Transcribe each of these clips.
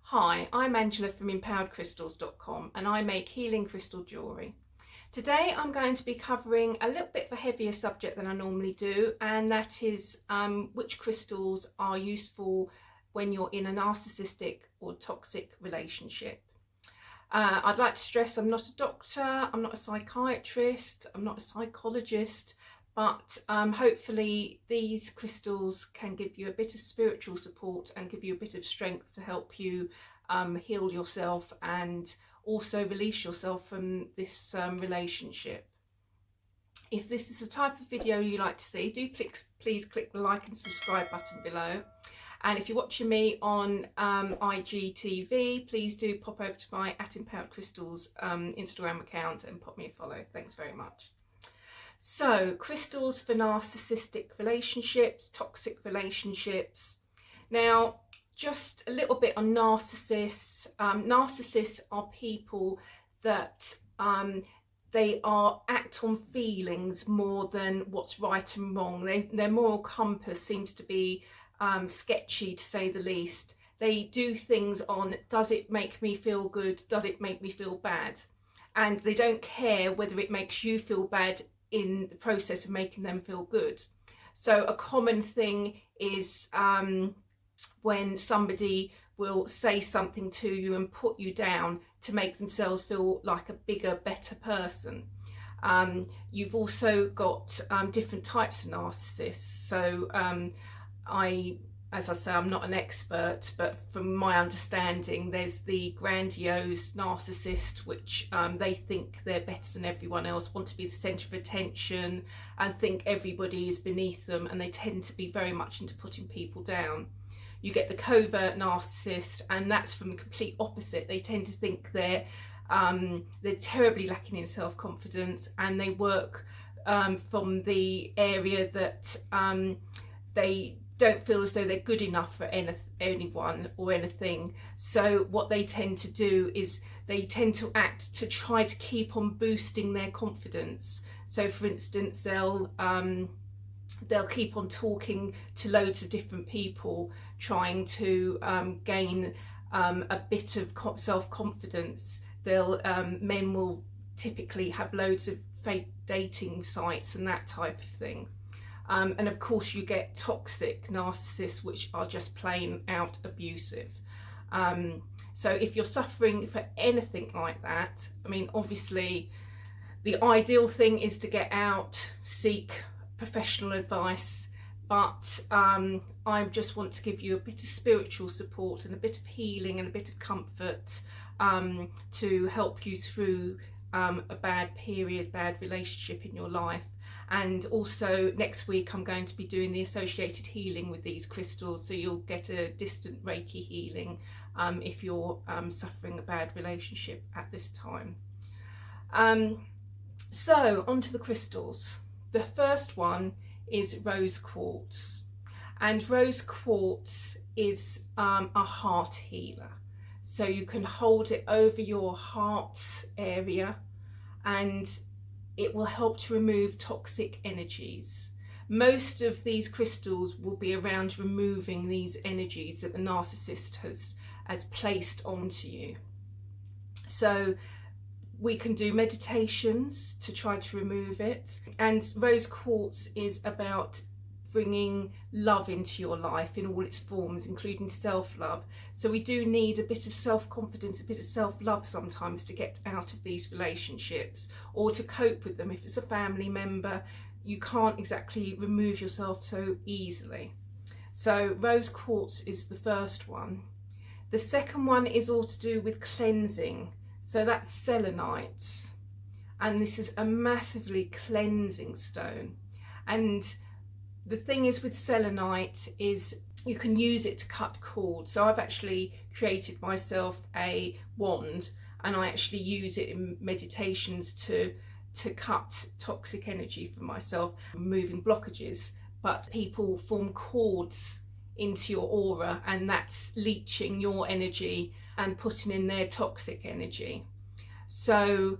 Hi, I'm Angela from empoweredcrystals.com and I make healing crystal jewellery. Today I'm going to be covering a little bit of a heavier subject than I normally do, and that is which crystals are useful when you're in a narcissistic or toxic relationship. I'd like to stress I'm not a doctor, I'm not a psychiatrist, I'm not a psychologist, but hopefully these crystals can give you a bit of spiritual support and give you a bit of strength to help you heal yourself and also release yourself from this relationship. If this is the type of video you like to see, please click the like and subscribe button below. And if you're watching me on IGTV, please do pop over to my @EmpoweredCrystals Instagram account and pop me a follow. Thanks very much. So, crystals for narcissistic relationships, toxic relationships. Now, just a little bit on narcissists. Narcissists are people that they act on feelings more than what's right and wrong. Their moral compass seems to be sketchy, to say the least. They do things on, does it make me feel good? Does it make me feel bad? And they don't care whether it makes you feel bad in the process of making them feel good. So a common thing is when somebody will say something to you and put you down to make themselves feel like a bigger, better person. You've also got different types of narcissists. So as I say, I'm not an expert, but from my understanding, there's the grandiose narcissist, which they think they're better than everyone else, want to be the centre of attention and think everybody is beneath them, and they tend to be very much into putting people down. You get the covert narcissist, and that's from the complete opposite. They tend to think they're terribly lacking in self-confidence, and they work from the area that they don't feel as though they're good enough for anyone or anything. So what they tend to do is they tend to act to try to keep on boosting their confidence. So for instance, they'll keep on talking to loads of different people, trying to gain a bit of self-confidence. Men will typically have loads of fake dating sites and that type of thing. And of course you get toxic narcissists, which are just plain out abusive. So if you're suffering for anything like that, I mean, obviously the ideal thing is to get out, seek professional advice, but I just want to give you a bit of spiritual support and a bit of healing and a bit of comfort to help you through a bad period, bad relationship in your life. And also next week I'm going to be doing the associated healing with these crystals, so you'll get a distant Reiki healing if you're suffering a bad relationship at this time. So onto the crystals. The first one is rose quartz, and rose quartz is a heart healer. So you can hold it over your heart area and it will help to remove toxic energies. Most of these crystals will be around removing these energies that the narcissist has placed onto you. So we can do meditations to try to remove it. And rose quartz is about bringing love into your life in all its forms, including self-love. So we do need a bit of self-confidence, a bit of self-love sometimes to get out of these relationships or to cope with them. If it's a family member, you can't exactly remove yourself so easily. So rose quartz is the first one. The second one is all to do with cleansing. So that's selenite. And this is a massively cleansing stone. And the thing is with selenite is you can use it to cut cords. So I've actually created myself a wand, and I actually use it in meditations to cut toxic energy from myself, removing blockages. But people form cords into your aura, and that's leeching your energy and putting in their toxic energy. So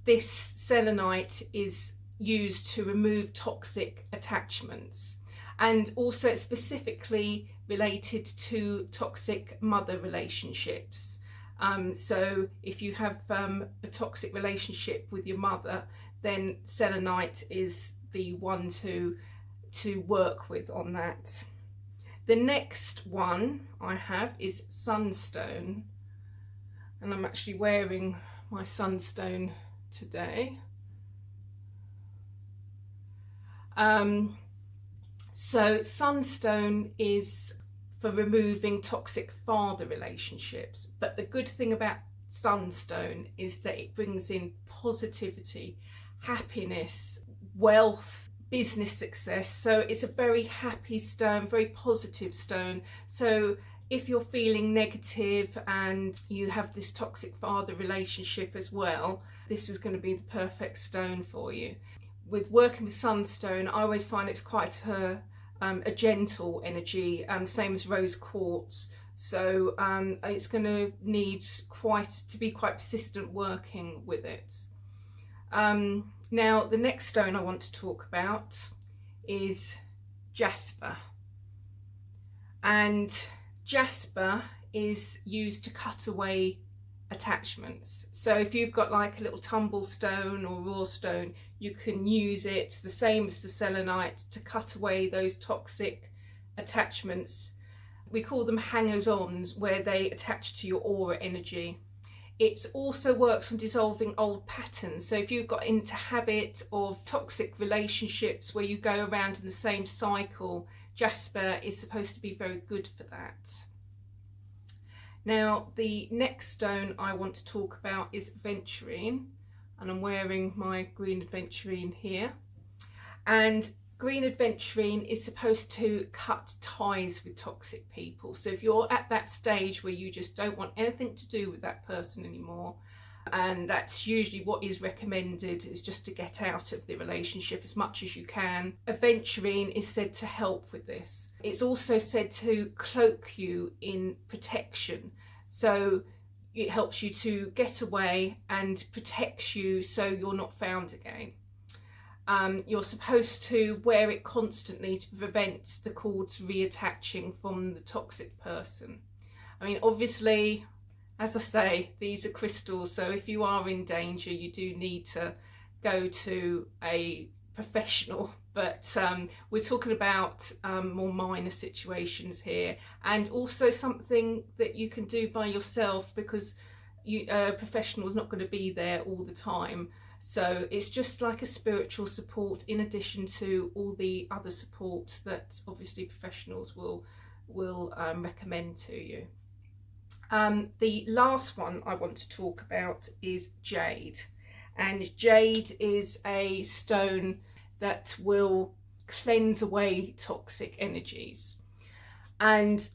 this selenite is used to remove toxic attachments, and also it specifically related to toxic mother relationships. So if you have a toxic relationship with your mother, then selenite is the one to work with on that. The next one I have is Sunstone, and I'm actually wearing my Sunstone today. So Sunstone is for removing toxic father relationships, but the good thing about Sunstone is that it brings in positivity, happiness, wealth, business success. So it's a very happy stone, very positive stone. So if you're feeling negative and you have this toxic father relationship as well, this is going to be the perfect stone for you. With working with Sunstone, I always find it's quite a gentle energy, same as rose quartz. So it's going to need to be quite persistent working with it. Now the next stone I want to talk about is Jasper, and Jasper is used to cut away attachments. So if you've got like a little tumble stone or raw stone, you can use it the same as the selenite to cut away those toxic attachments. We call them hangers-ons, where they attach to your aura energy. It also works on dissolving old patterns. So if you've got into habit of toxic relationships where you go around in the same cycle, Jasper is supposed to be very good for that. Now the next stone I want to talk about is Aventurine, and I'm wearing my green Aventurine here. And green Aventurine is supposed to cut ties with toxic people. So if you're at that stage where you just don't want anything to do with that person anymore, and that's usually what is recommended, is just to get out of the relationship as much as you can, Aventurine is said to help with this. It's also said to cloak you in protection, so it helps you to get away and protects you so you're not found again. You're supposed to wear it constantly to prevent the cords reattaching from the toxic person. I mean, obviously, as I say, these are crystals, so if you are in danger, you do need to go to a professional, but we're talking about more minor situations here, and also something that you can do by yourself, because a professional is not going to be there all the time. So it's just like a spiritual support in addition to all the other supports that obviously professionals will recommend to you. The last one I want to talk about is Jade, and Jade is a stone that will cleanse away toxic energies. And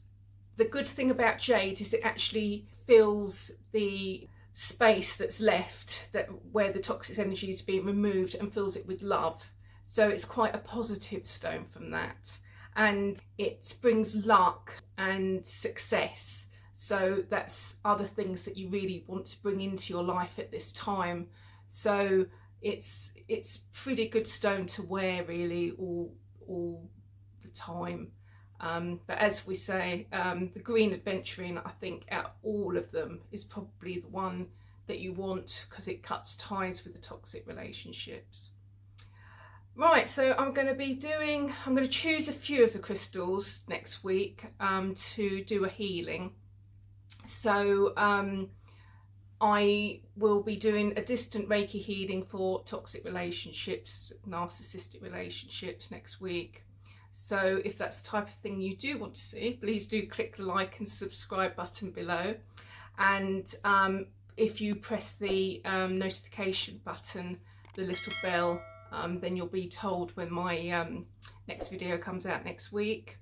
the good thing about Jade is it actually fills the space that's left, where the toxic energy is being removed, and fills it with love. So it's quite a positive stone from that, and it brings luck and success. So that's other things that you really want to bring into your life at this time. So it's pretty good stone to wear really all the time. But as we say, the green Aventurine, I think out of all of them, is probably the one that you want, because it cuts ties with the toxic relationships. Right, so I'm going to choose a few of the crystals next week to do a healing. So I will be doing a distant Reiki healing for toxic relationships, narcissistic relationships next week. So if that's the type of thing you do want to see, please do click the like and subscribe button below. And if you press the notification button, the little bell, then you'll be told when my next video comes out next week.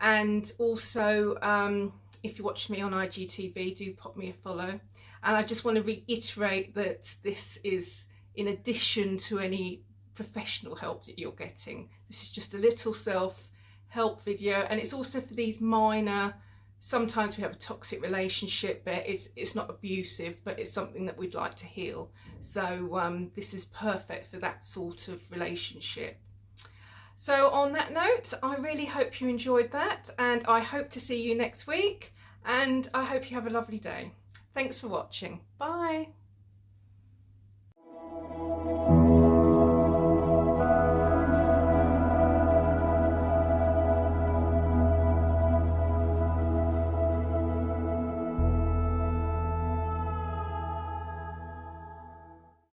And also, if you watch me on IGTV, do pop me a follow. And I just want to reiterate that this is in addition to any professional help that you're getting. This is just a little self-help video, and it's also for these minor, sometimes we have a toxic relationship, but it's not abusive, but it's something that we'd like to heal. So this is perfect for that sort of relationship. So on that note, I really hope you enjoyed that, and I hope to see you next week, and I hope you have a lovely day. Thanks for watching. Bye.